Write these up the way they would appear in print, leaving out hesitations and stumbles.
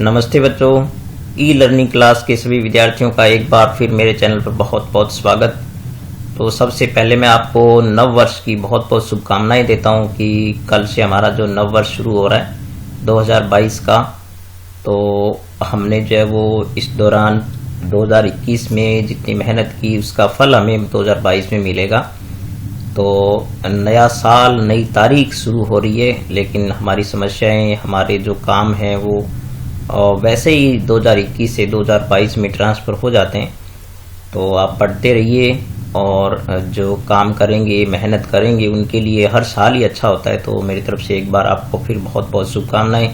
नमस्ते बच्चों, e learning class के सभी विद्यार्थियों का एक बार फिर मेरे चैनल पर बहुत बहुत स्वागत। तो सबसे पहले मैं आपको नव वर्ष की बहुत बहुत शुभकामनाएं देता हूं कि कल से हमारा जो नव वर्ष शुरू हो रहा है 2022 का। तो हमने जो है वो इस दौरान 2021 में जितनी मेहनत की उसका फल हमें 2022 में मिलेगा। तो नया साल नई तारीख शुरू हो रही है, लेकिन हमारी समस्याएं हमारे जो काम हैं वो वैसे ही 2021 से 2022 में ट्रांसफ़र हो जाते हैं। तो आप पढ़ते रहिए और जो काम करेंगे मेहनत करेंगे उनके लिए हर साल ही अच्छा होता है। तो मेरी तरफ से एक बार आपको फिर बहुत बहुत शुभकामनाएं।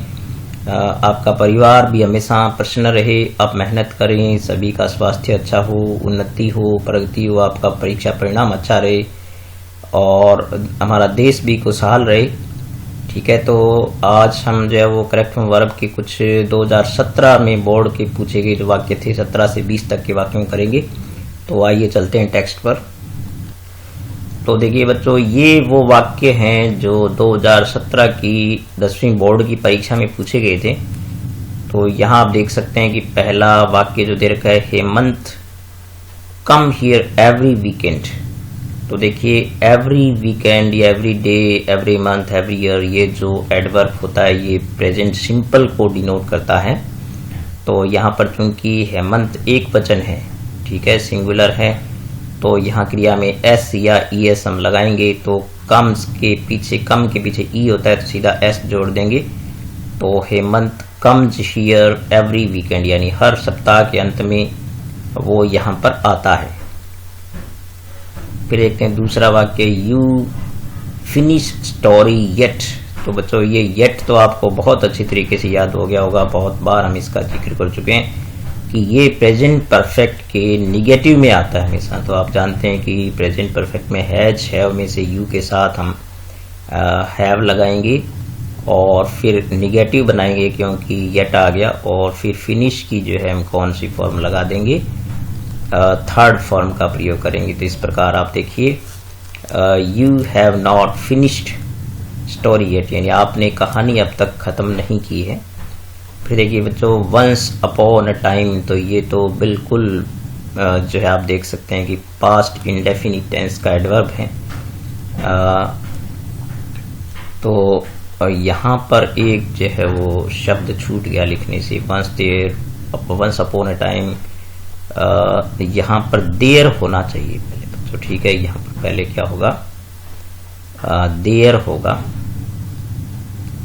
आपका परिवार भी हमेशा प्रसन्न रहे, आप मेहनत करें, सभी का स्वास्थ्य अच्छा हो, उन्नति हो, प्रगति हो, आपका परीक्षा परिणाम अच्छा रहे और हमारा देश भी खुशहाल रहे। ठीक है, तो आज हम जो है वो करेक्ट फॉर्म वर्ब के कुछ 2017 में बोर्ड के पूछे गए जो वाक्य थे 17 से 20 तक के वाक्यों करेंगे। तो आइए चलते हैं टेक्स्ट पर। तो देखिए बच्चों, ये वो वाक्य हैं जो 2017 की 10वीं बोर्ड की परीक्षा में पूछे गए थे। तो यहाँ आप देख सकते हैं कि पहला वाक्य जो दे रखा है, Hemant come here every weekend. तो देखिए एवरी वीकेंड या every day, every month, every year, ये जो एडवर्ब होता है ये प्रेजेंट सिंपल को डिनोट करता है। तो यहाँ पर चूंकि हेमंत एक वचन है, ठीक है, सिंगुलर है, तो यहाँ क्रिया में एस या ई एस हम लगाएंगे। तो कम्स के पीछे, कम के पीछे ई होता है तो सीधा एस जोड़ देंगे। तो Hemant comes here every weekend, यानी हर सप्ताह के अंत में वो यहाँ पर आता है। फिर देखते हैं दूसरा वाक्य, यू फिनिश स्टोरी येट। तो बच्चों ये येट तो आपको बहुत अच्छी तरीके से याद हो गया होगा, बहुत बार हम इसका जिक्र कर चुके हैं कि ये प्रेजेंट परफेक्ट के निगेटिव में आता है हमेशा। तो आप जानते हैं कि प्रेजेंट परफेक्ट में हैज, हैव में से यू के साथ हम हैव लगाएंगे और फिर निगेटिव बनाएंगे क्योंकि येट आ गया, और फिर फिनिश की जो है हम कौन सी फॉर्म लगा देंगे, थर्ड फॉर्म का प्रयोग करेंगे। तो इस प्रकार आप देखिए, you have not finished story yet, यानी आपने कहानी अब तक खत्म नहीं की है। फिर देखिए बच्चों, वंस अपॉन अ टाइम। तो ये तो बिल्कुल जो है आप देख सकते हैं कि पास्ट इंडेफिनिट टेंस का एडवर्ब है। तो यहाँ पर एक जो है वो शब्द छूट गया लिखने से, वंस अपॉन अ टाइम। यहाँ पर देयर होना चाहिए पहले बच्चों, ठीक है। यहाँ पर पहले क्या होगा, देयर होगा।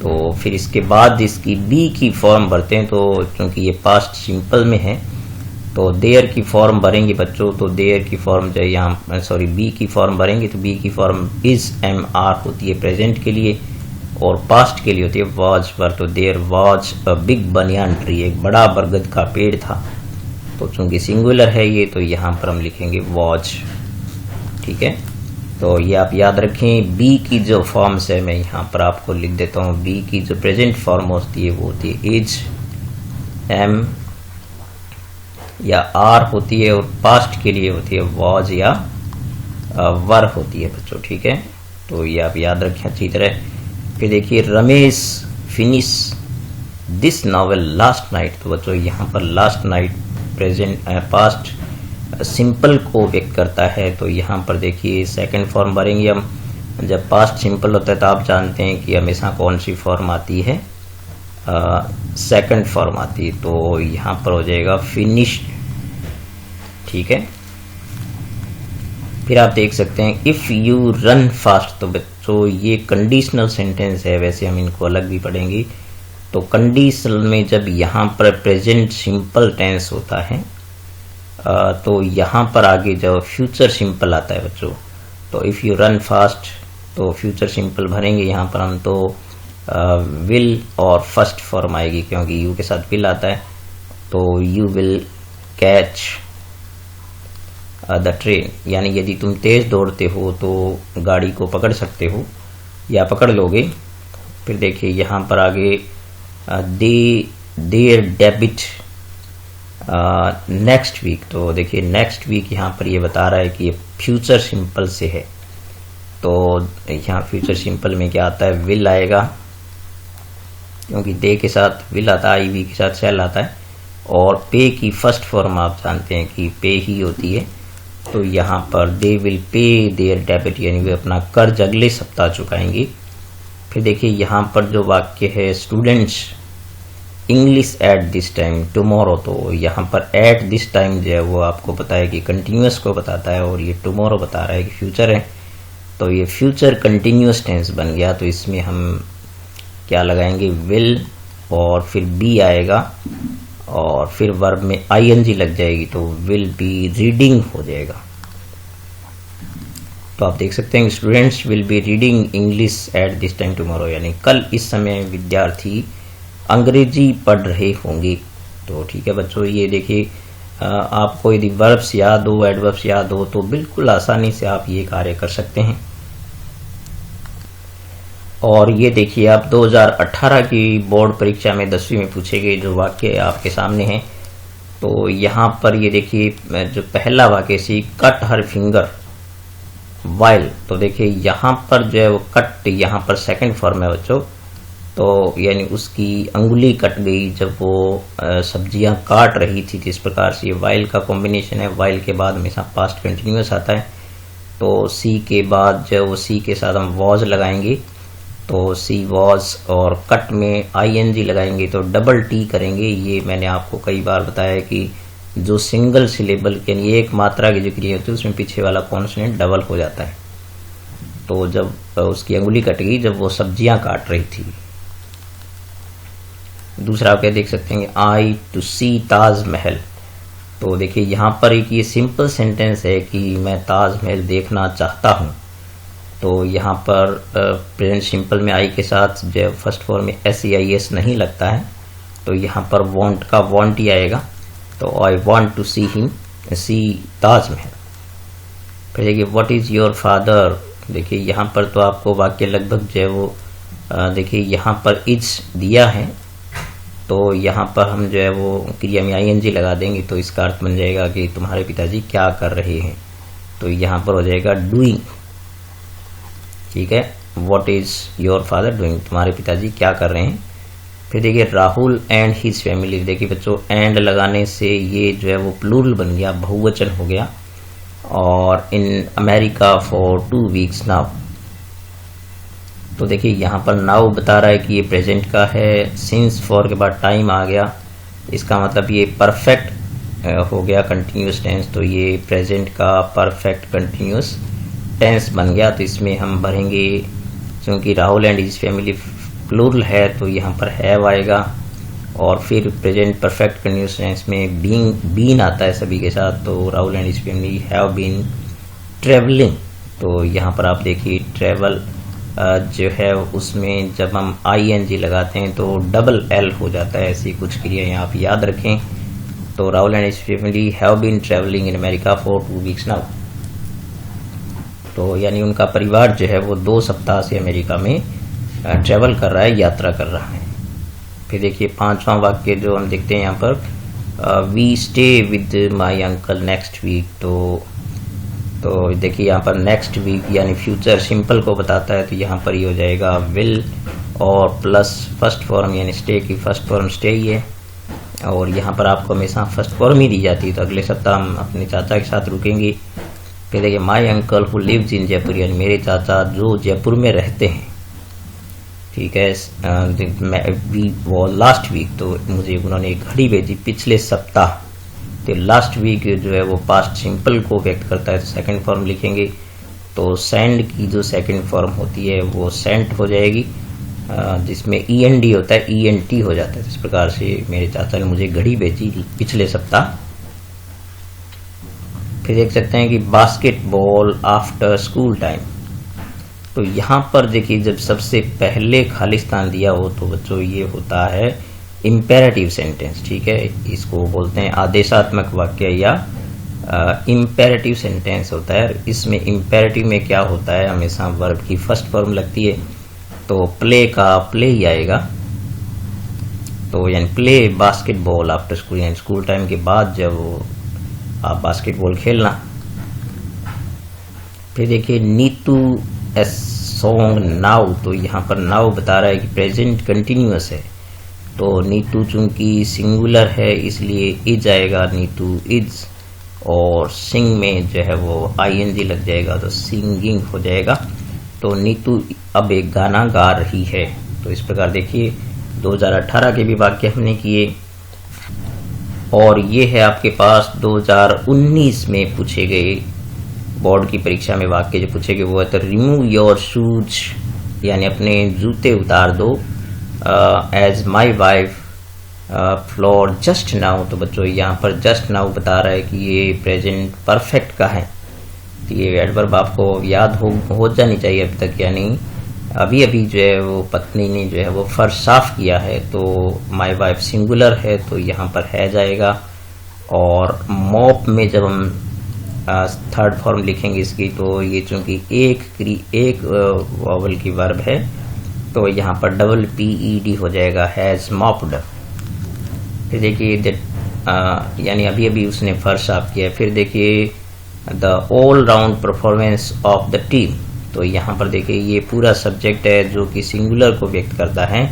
तो फिर इसके बाद इसकी बी की फॉर्म भरते हैं। तो क्योंकि ये पास्ट सिंपल में है तो देयर की फॉर्म भरेंगे बच्चों। तो देयर की फॉर्म जो है यहाँ, सॉरी, बी की फॉर्म भरेंगे। तो बी की फॉर्म इज एम आर होती है प्रेजेंट के लिए, और पास्ट के लिए होती है वॉज पर। तो there was a big banyan tree, एक बड़ा बरगद का पेड़ था। तो चूंकि सिंगुलर है ये, तो यहाँ पर हम लिखेंगे वॉज, ठीक है। तो ये आप याद रखें। बी की जो फॉर्म्स है मैं यहाँ पर आपको लिख देता हूँ। बी की जो प्रेजेंट फॉर्म होती है वो होती है इज, एम या आर होती है, और पास्ट के लिए होती है वॉज या वर होती है बच्चों, ठीक है। तो ये आप याद रखें अच्छी तरह। फिर देखिए, Ramesh finish this novel last night. तो बच्चों यहाँ पर last night present past simple को व्यक्त करता है। तो यहाँ पर देखिए सेकंड फॉर्म भरेंगे हम। जब पास्ट सिंपल होता है तो आप जानते हैं कि हमेशा कौन सी फॉर्म आती है, सेकंड फॉर्म आती है। तो यहाँ पर हो जाएगा फिनिश्ड, ठीक है। फिर आप देख सकते हैं इफ यू रन फास्ट। तो बच्चों ये कंडीशनल सेंटेंस है, वैसे हम इनको अलग भी पढ़ेंगे। तो कंडीशनल में जब यहाँ पर प्रेजेंट सिंपल टेंस होता है तो यहाँ पर आगे जब फ्यूचर सिंपल आता है बच्चों, तो इफ़ यू रन फास्ट तो फ्यूचर सिंपल भरेंगे यहाँ पर हम। तो विल और फर्स्ट फॉर्म आएगी क्योंकि यू के साथ विल आता है। तो you will catch the train, यानी यदि तुम तेज दौड़ते हो तो गाड़ी को पकड़ सकते हो या पकड़ लोगे। फिर देखिए यहाँ पर आगे देयर डेबिट नेक्स्ट वीक। तो देखिए नेक्स्ट वीक यहाँ पर ये बता रहा है कि ये फ्यूचर सिंपल से है। तो यहाँ फ्यूचर सिंपल में क्या आता है, विल आएगा, क्योंकि दे के साथ विल आता है, आईवी के साथ शैल आता है, और पे की फर्स्ट फॉर्म आप जानते हैं कि पे ही होती है। तो यहाँ पर they will pay their debit, यानी वे अपना कर्ज अगले सप्ताह चुकाएंगे। फिर देखिए यहाँ पर जो वाक्य है students English at this time tomorrow, तो यहाँ पर एट दिस टाइम जो है वो आपको पता है कि कंटिन्यूस को बताता है, और ये टुमारो बता रहा है कि फ्यूचर है, तो ये फ्यूचर कंटिन्यूस टेंस बन गया। तो इसमें हम क्या लगाएंगे, विल, और फिर बी आएगा, और फिर वर्ब में आईएनजी लग जाएगी, तो विल बी रीडिंग हो जाएगा। तो आप देख सकते हैं students will be reading English at this time tomorrow, यानी कल इस समय विद्यार्थी अंग्रेजी पढ़ रहे होंगे। तो ठीक है बच्चों, ये देखिए आपको यदि वर्ब्स याद हो, एडवर्ब्स याद हो, तो बिल्कुल आसानी से आप ये कार्य कर सकते हैं। और ये देखिए आप 2018 की बोर्ड परीक्षा में 10वीं में पूछे गए जो वाक्य आपके सामने हैं। तो यहाँ पर ये देखिए जो पहला वाक्य सी कट हर फिंगर वाइल, तो देखिए यहाँ पर जो है वो कट, यहाँ पर सेकंड फॉर्म है बच्चों, तो यानी उसकी अंगुली कट गई जब वो सब्जियां काट रही थी। इस प्रकार से ये वाइल का कॉम्बिनेशन है। वाइल के बाद हमेशा पास्ट कंटिन्यूअस आता है, तो सी के बाद जो वो सी के साथ हम वॉज लगाएंगे, तो सी वॉज, और कट में आईएनजी लगाएंगे तो डबल टी करेंगे। ये मैंने आपको कई बार बताया कि जो सिंगल सिलेबल यानी एक मात्रा की जो क्रिया होती है उसमें पीछे वाला कॉन्सोनेंट डबल हो जाता है। तो जब उसकी अंगुली कट गई जब वो सब्जियां काट रही थी। दूसरा आप क्या देख सकते हैं, आई टू सी ताजमहल, तो देखिए यहाँ पर एक ये सिंपल सेंटेंस है कि मैं ताजमहल देखना चाहता हूँ। तो यहाँ पर प्रेजेंट सिंपल में आई के साथ जो फर्स्ट फॉर्म में SEIS नहीं लगता है, तो यहाँ पर वांट का वांट ही आएगा। तो I want to see him, see Taj Mahal. फिर देखिए व्हाट इज योर फादर, देखिए यहाँ पर तो आपको वाक्य लगभग जो है वो देखिए यहाँ पर इज दिया है, तो यहाँ पर हम जो है वो क्रिया में ING लगा देंगे, तो इसका अर्थ बन जाएगा कि तुम्हारे पिताजी क्या कर रहे हैं। तो यहाँ पर हो जाएगा डूइंग, ठीक है, what is your father doing, तुम्हारे पिताजी क्या कर रहे हैं। फिर देखिए राहुल एंड हिज फैमिली, देखिए बच्चों एंड लगाने से ये जो है वो प्लूरल बन गया, बहुवचन हो गया। और इन अमेरिका फॉर 2 वीक्स नाउ, तो देखिए यहाँ पर नाउ बता रहा है कि ये प्रेजेंट का है, सिंस फॉर के बाद टाइम आ गया, इसका मतलब ये परफेक्ट हो गया कंटिन्यूस टेंस, तो ये प्रेजेंट का परफेक्ट कंटिन्यूस टेंस बन गया। तो इसमें हम भरेंगे, क्योंकि Rahul and his family plural है तो यहाँ पर हैव आएगा, और फिर प्रेजेंट परफेक्ट कंटिन्यूस टेंस में बीन आता है सभी के साथ, तो Rahul and his family have been travelling. तो यहाँ पर आप देखिए ट्रेवल जो है उसमें जब हम ING लगाते हैं तो डबल L हो जाता है, ऐसी कुछ क्रियाएं आप याद रखें। तो Rahul and his family have been travelling in America for 2 weeks now, तो यानी उनका परिवार जो है वो 2 सप्ताह से अमेरिका में ट्रेवल कर रहा है, यात्रा कर रहा है। फिर देखिए 5वां वाक्य जो हम देखते हैं यहाँ पर, we stay with my uncle next week, तो देखिए यहाँ पर नेक्स्ट वीक यानी फ्यूचर सिंपल को बताता है, तो यहाँ पर ये हो जाएगा विल और प्लस फर्स्ट फॉर्म यानी स्टे की फर्स्ट फॉर्म स्टे ही है, और यहाँ पर आपको हमेशा फर्स्ट फॉर्म ही दी जाती है। तो अगले सप्ताह हम अपने चाचा के साथ रुकेंगे। फिर देखिए my uncle who lives in Jaipur, यानी मेरे चाचा जो जयपुर में रहते हैं, ठीक है। वो लास्ट वीक, तो मुझे उन्होंने एक घड़ी भेजी पिछले सप्ताह, तो लास्ट वीक जो है वो पास्ट सिंपल को व्यक्त करता है, तो सेकंड फॉर्म लिखेंगे। तो सेंड की जो सेकंड फॉर्म होती है वो सेंट हो जाएगी, जिसमें END होता है ENT हो जाता है। इस प्रकार से मेरे चाचा ने मुझे घड़ी भेजी पिछले सप्ताह। फिर देख सकते हैं कि बास्केटबॉल आफ्टर स्कूल टाइम, तो यहाँ पर देखिए जब सबसे पहले खालिस्तान दिया हो तो बच्चों ये होता है इम्पेरेटिव सेंटेंस, ठीक है। इसको बोलते हैं आदेशात्मक वाक्य या इम्पेरेटिव सेंटेंस होता है। इसमें इम्पेरेटिव में क्या होता है, हमेशा वर्ब की फर्स्ट फॉर्म लगती है, तो प्ले का प्ले ही आएगा। तो यानी प्ले बास्केटबॉल आफ्टर स्कूल, यानी स्कूल टाइम के बाद जब आप बास्केटबॉल खेलना। फिर देखिए नीतू ए सॉन्ग नाउ, तो यहाँ पर नाउ बता रहा है कि प्रेजेंट कंटिन्यूअस है, तो नीतू चूंकि सिंगुलर है इसलिए इज आएगा, नीतू इज, और सिंग में जो है वो आईएनजी लग जाएगा तो सिंगिंग हो जाएगा। तो नीतू अब एक गाना गा रही है। तो इस प्रकार देखिए 2018 के भी वाक्य हमने किए, और ये है आपके पास 2019 में पूछे गए बोर्ड की परीक्षा में वाक्य जो पूछे गए वो है तो रिमूव योर शूज, यानी अपने जूते उतार दो, as my wife floor just now. तो बच्चों यहाँ पर जस्ट नाउ बता रहा है कि ये प्रेजेंट परफेक्ट का है, तो ये एडवर्ब आपको याद हो जानी चाहिए अभी तक, यानी अभी अभी जो है वो पत्नी ने जो है वो फर्श साफ किया है, तो माई वाइफ सिंगुलर है तो यहाँ पर है जाएगा। और मॉप में जब हम थर्ड फॉर्म लिखेंगे इसकी, तो ये चूंकि एक वॉवल की वर्ब है तो यहाँ पर डबल PED हो जाएगा, हैज मॉप्ड। फिर देखिए यानी अभी अभी उसने फर्श साफ किया। फिर देखिए the all round performance of the team, तो यहाँ पर देखिए ये पूरा सब्जेक्ट है जो कि सिंगुलर को व्यक्त करता है।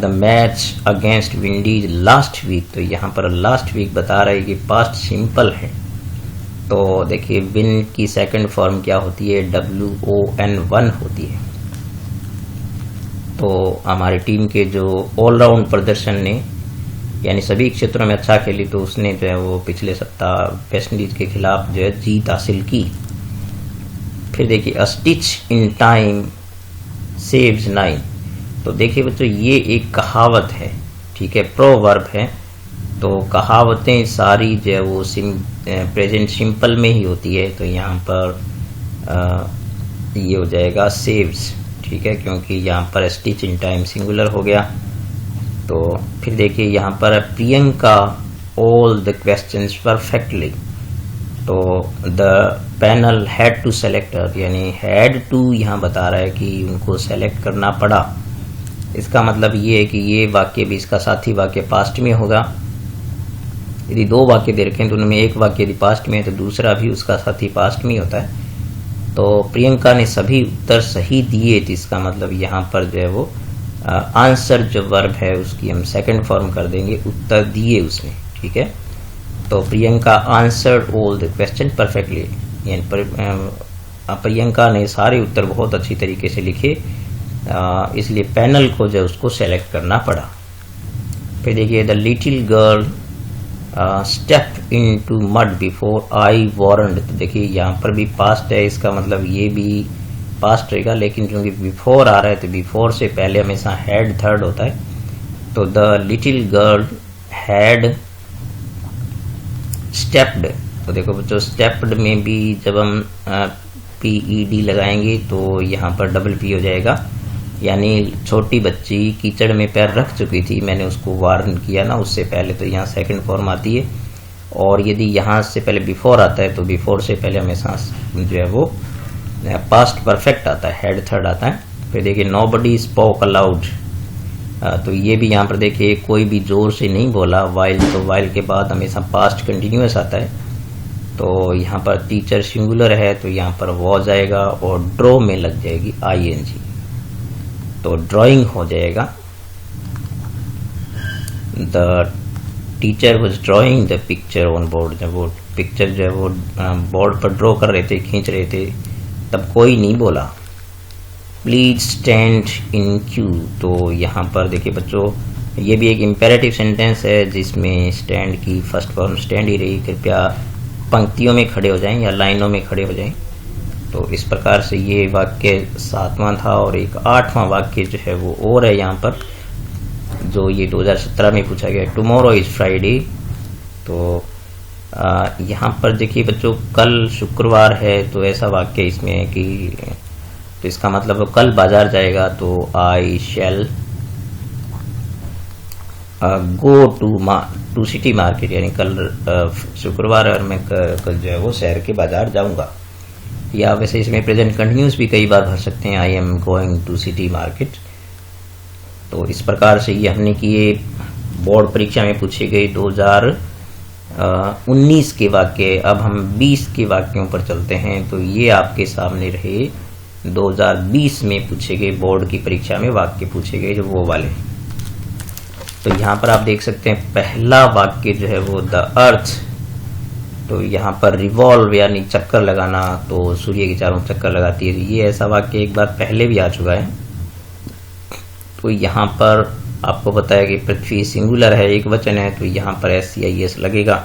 The match against Windies last week, तो यहाँ पर लास्ट वीक बता रहा है कि पास्ट सिंपल है। तो देखिए विन की सेकंड फॉर्म क्या होती है, WON होती है। तो हमारी टीम के जो ऑलराउंड प्रदर्शन ने यानी सभी क्षेत्रों में अच्छा खेली, तो उसने जो है वो पिछले सप्ताह वेस्ट इंडीज के खिलाफ जो है जीत हासिल की। फिर देखिए अ स्टिच इन टाइम सेव्स 9, तो देखिए बच्चों ये एक कहावत है, ठीक है, प्रोवर्ब है। तो कहावतें सारी जो है वो प्रेजेंट सिंपल में ही होती है, तो यहाँ पर ये हो जाएगा सेव्स, ठीक है, क्योंकि यहाँ पर स्टिच इन टाइम सिंगुलर हो गया। तो फिर देखिए यहाँ पर Priyanka all the questions perfectly, तो the panel had to select, यानी हैड टू यहाँ बता रहा है कि उनको सेलेक्ट करना पड़ा। इसका मतलब ये है कि ये वाक्य भी इसका साथी वाक्य पास्ट में होगा। यदि दो वाक्य दे रखे हैं तो उनमें एक वाक्य यदि पास्ट में है तो दूसरा भी उसका साथी पास्ट में होता है। तो प्रियंका ने सभी उत्तर सही दिए, तो इसका मतलब यहाँ पर जो है वो आंसर जो वर्ब है उसकी हम सेकंड फॉर्म कर देंगे, उत्तर दिए उसने, ठीक है। तो Priyanka answered all the question perfectly, यानी प्रियंका ने सारे उत्तर बहुत अच्छी तरीके से लिखे, इसलिए पैनल को जो उसको सेलेक्ट करना पड़ा। फिर देखिए the little girl step into mud before I warned, तो देखिए यहाँ पर भी पास्ट है, इसका मतलब ये भी पास्ट रहेगा, लेकिन क्योंकि बिफोर आ रहा है तो बिफोर से पहले हमेशा हैड थर्ड होता है। तो the little girl had stepped, तो देखो बच्चों स्टेप्ड में भी जब हम PED लगाएंगे तो यहाँ पर डबल P हो जाएगा, यानी छोटी बच्ची कीचड़ में पैर रख चुकी थी, मैंने उसको वार्न किया ना उससे पहले, तो यहाँ सेकंड फॉर्म आती है। और यदि यहाँ से पहले बिफोर आता है तो बिफोर से पहले हमेशा जो है वो पास्ट परफेक्ट आता है, हेड थर्ड आता है। फिर देखिए नोबडी स्पोक अलाउड, तो ये भी यहाँ पर देखिए कोई भी जोर से नहीं बोला, वाइल, तो वाइल के बाद हमेशा पास्ट कंटिन्यूअस आता है। तो यहाँ पर टीचर सिंगुलर है तो यहाँ पर वॉज आएगा और ड्रॉ में लग जाएगी ING, तो ड्राइंग हो जाएगा। The teacher was drawing the picture on board, जब वो पिक्चर जो है वो बोर्ड पर ड्रॉ कर रहे थे, खींच रहे थे, तब कोई नहीं बोला। प्लीज स्टैंड इन क्यू, तो यहाँ पर देखिए बच्चों ये भी एक इम्पेरेटिव सेंटेंस है जिसमें स्टैंड की फर्स्ट फॉर्म स्टैंड ही रही, कृपया पंक्तियों में खड़े हो जाएं या लाइनों में खड़े हो जाएं। तो इस प्रकार से ये वाक्य 7वां था, और एक 8वां वाक्य जो है वो और है यहाँ पर, जो ये 2017 में पूछा गया, टुमारो इज फ्राइडे। तो यहाँ पर देखिए बच्चों कल शुक्रवार है, तो ऐसा वाक्य इसमें है कि, तो इसका मतलब वो कल बाजार जाएगा, तो आई शैल गो टू सिटी मार्केट, यानी कल शुक्रवार और मैं कल जो है वो शहर के बाजार जाऊंगा। या वैसे इसमें प्रेजेंट कंटिन्यूस भी कई बार भर सकते हैं, I am going to city market. तो इस प्रकार से ये हमने किए बोर्ड परीक्षा में पूछे गए 2019 के वाक्य। अब हम 20 के वाक्यों पर चलते हैं। तो ये आपके सामने रहे 2020 में पूछे गए बोर्ड की परीक्षा में वाक्य पूछे गए जो वो वाले। तो यहाँ पर आप देख सकते हैं पहला वाक्य जो है वो द अर्थ, तो यहाँ पर रिवॉल्व यानी चक्कर लगाना, तो सूर्य के चारों चक्कर लगाती है। ये ऐसा वाक्य एक बार पहले भी आ चुका है। तो यहाँ पर आपको बताया कि पृथ्वी सिंगुलर है, एक वचन है, तो यहाँ पर SCIS लगेगा,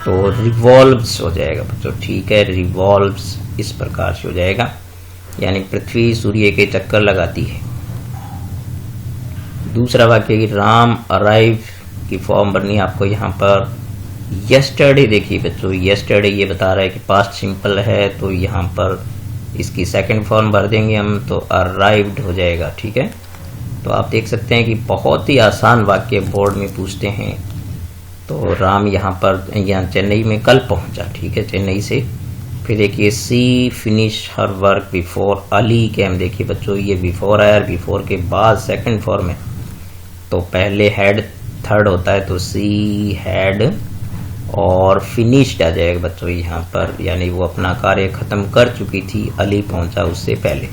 तो रिवॉल्व्स हो जाएगा बच्चों। ठीक है, रिवॉल्व्स इस प्रकार से हो जाएगा, यानी पृथ्वी सूर्य के चक्कर लगाती है। दूसरा वाक्य कि राम अराइव की फॉर्म भरनी है आपको यहाँ पर यस्टरडे। देखिए बच्चों, यस्टरडे ये बता रहा है कि पास्ट सिंपल है, तो यहाँ पर इसकी सेकंड फॉर्म भर देंगे हम, तो अराइव्ड हो जाएगा। ठीक है, तो आप देख सकते हैं कि बहुत ही आसान वाक्य बोर्ड में पूछते हैं। तो राम यहाँ चेन्नई में कल पहुंचा। ठीक है, चेन्नई से। फिर देखिए she finish her work before Ali came. देखिए बच्चों, ये बिफोर आया, बिफोर के बाद सेकंड फॉर्म है, तो पहले हैड थर्ड होता है, तो सी हैड और फिनिश्ड आ जाएगा बच्चों यहाँ पर, यानी वो अपना कार्य खत्म कर चुकी थी, अली पहुंचा उससे पहले।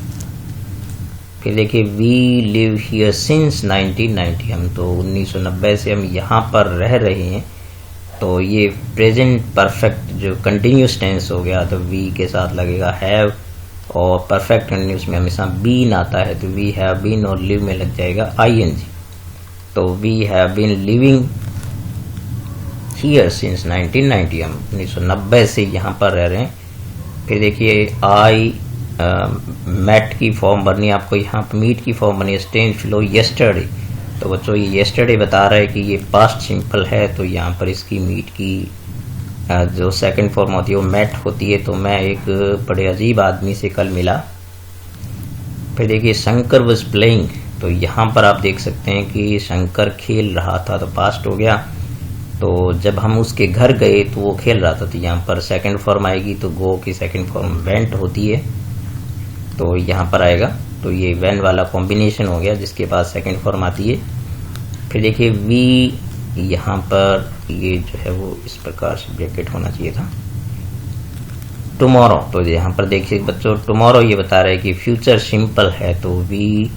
फिर देखिए वी लिव हियर सिंस 1990, हम तो 1990 से हम यहाँ पर रह रहे हैं, तो ये प्रेजेंट परफेक्ट जो कंटिन्यूस टेंस हो गया, तो वी के साथ लगेगा हैव, और परफेक्ट कंटिन्यूस में हमेशा बीन आता है, तो वी हैव बीन, और लिव में लग जाएगा ING। तो we have been living here since 1990, हम 1990 से यहाँ पर रह रहे हैं। फिर देखिए आई मेट की फॉर्म भरनी है आपको, यहाँ पर मीट की फॉर्म बनी है स्टेंज फ्लो यस्टरडे, तो बच्चों ये यस्टरडे बता रहा है कि ये पास्ट सिंपल है, तो यहाँ पर इसकी मीट की जो सेकंड फॉर्म होती है वो मेट होती है। तो मैं एक बड़े अजीब आदमी से कल मिला। फिर देखिए शंकर वॉज प्लेइंग, तो यहाँ पर आप देख सकते हैं कि शंकर खेल रहा था, तो पास्ट हो गया। तो जब हम उसके घर गए तो वो खेल रहा था, तो यहाँ पर सेकंड फॉर्म आएगी, तो गो की सेकंड फॉर्म वेंट होती है, तो यहाँ पर आएगा। तो ये वेन वाला कॉम्बिनेशन हो गया जिसके बाद सेकंड फॉर्म आती है। फिर देखिए वी, यहाँ पर ये जो है वो इस प्रकार से ब्रैकेट होना चाहिए था, टुमारो, तो यहाँ पर देखिए बच्चों टुमारो ये बता रहा है कि फ्यूचर सिंपल है, तो वी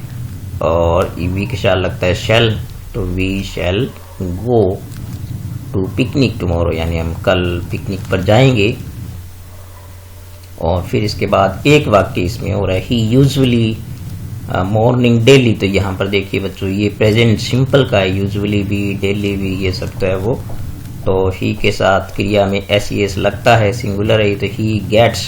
और वी के साथ लगता है शेल, तो we shall go to picnic tomorrow, यानी हम कल पिकनिक पर जाएंगे। और फिर इसके बाद एक वाक्य इसमें हो रहा है ही यूजुअली मॉर्निंग डेली, तो यहाँ पर देखिए बच्चों ये प्रेजेंट सिंपल का है, यूजुअली भी डेली भी ये सब तो है वो। तो ही के साथ क्रिया में SES लगता है, सिंगुलर है, तो he gets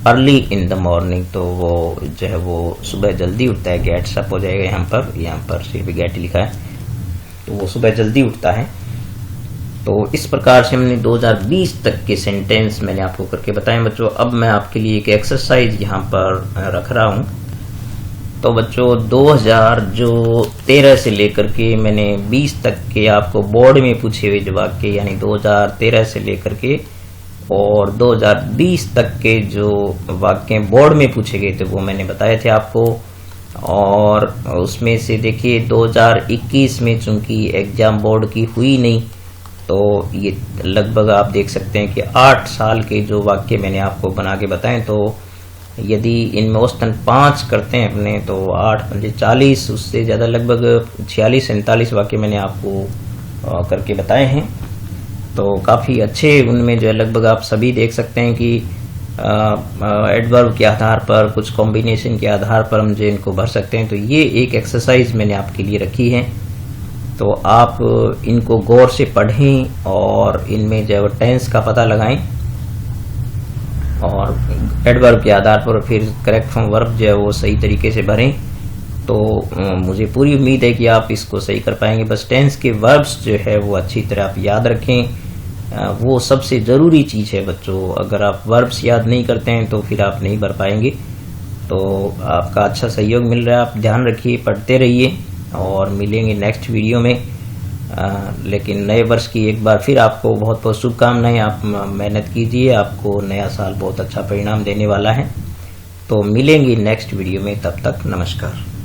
early in the morning, तो वो जो है वो सुबह जल्दी उठता है, गेट्स अप हो जाएगा यहाँ पर सिर्फ गेट लिखा है, तो वो सुबह जल्दी उठता है। तो इस प्रकार से हमने 2020 तक के सेंटेंस मैंने आपको करके बताए बच्चों। अब मैं आपके लिए एक एक्सरसाइज यहाँ पर रख रहा हूँ। तो बच्चों 2013 से लेकर के मैंने 20 तक के आपको बोर्ड में पूछे हुए जो वाक्य, यानी 2013 से लेकर के और 2020 तक के जो वाक्य बोर्ड में पूछे गए थे वो मैंने बताए थे आपको। और उसमें से देखिए 2021 में चूंकि एग्जाम बोर्ड की हुई नहीं, तो ये लगभग आप देख सकते हैं कि 8 साल के जो वाक्य मैंने आपको बना के बताएं, तो यदि इनमें औसतन 5 करते हैं अपने, तो 8 पंजे 40, उससे ज़्यादा लगभग 46-47 वाक्य मैंने आपको करके बताए हैं। तो काफ़ी अच्छे उनमें जो है लगभग आप सभी देख सकते हैं कि एडवर्ब के आधार पर, कुछ कॉम्बिनेशन के आधार पर हम जो इनको भर सकते हैं। तो ये एक एक्सरसाइज मैंने आपके लिए रखी है, तो आप इनको गौर से पढ़ें और इनमें जो है टेंस का पता लगाएं और एडवर्ब के आधार पर फिर करेक्ट फॉर्म वर्ब जो है वो सही तरीके से भरें। तो मुझे पूरी उम्मीद है कि आप इसको सही कर पाएंगे। बस टेंस के वर्ब्स जो है वो अच्छी तरह आप याद रखें, वो सबसे ज़रूरी चीज़ है बच्चों। अगर आप वर्ब्स याद नहीं करते हैं तो फिर आप नहीं भर पाएंगे। तो आपका अच्छा सहयोग मिल रहा है, आप ध्यान रखिए, पढ़ते रहिए और मिलेंगे नेक्स्ट वीडियो में। लेकिन नए वर्ष की एक बार फिर आपको बहुत बहुत शुभकामनाएं। आप मेहनत कीजिए, आपको नया साल बहुत अच्छा परिणाम देने वाला है। तो मिलेंगे नेक्स्ट वीडियो में, तब तक नमस्कार।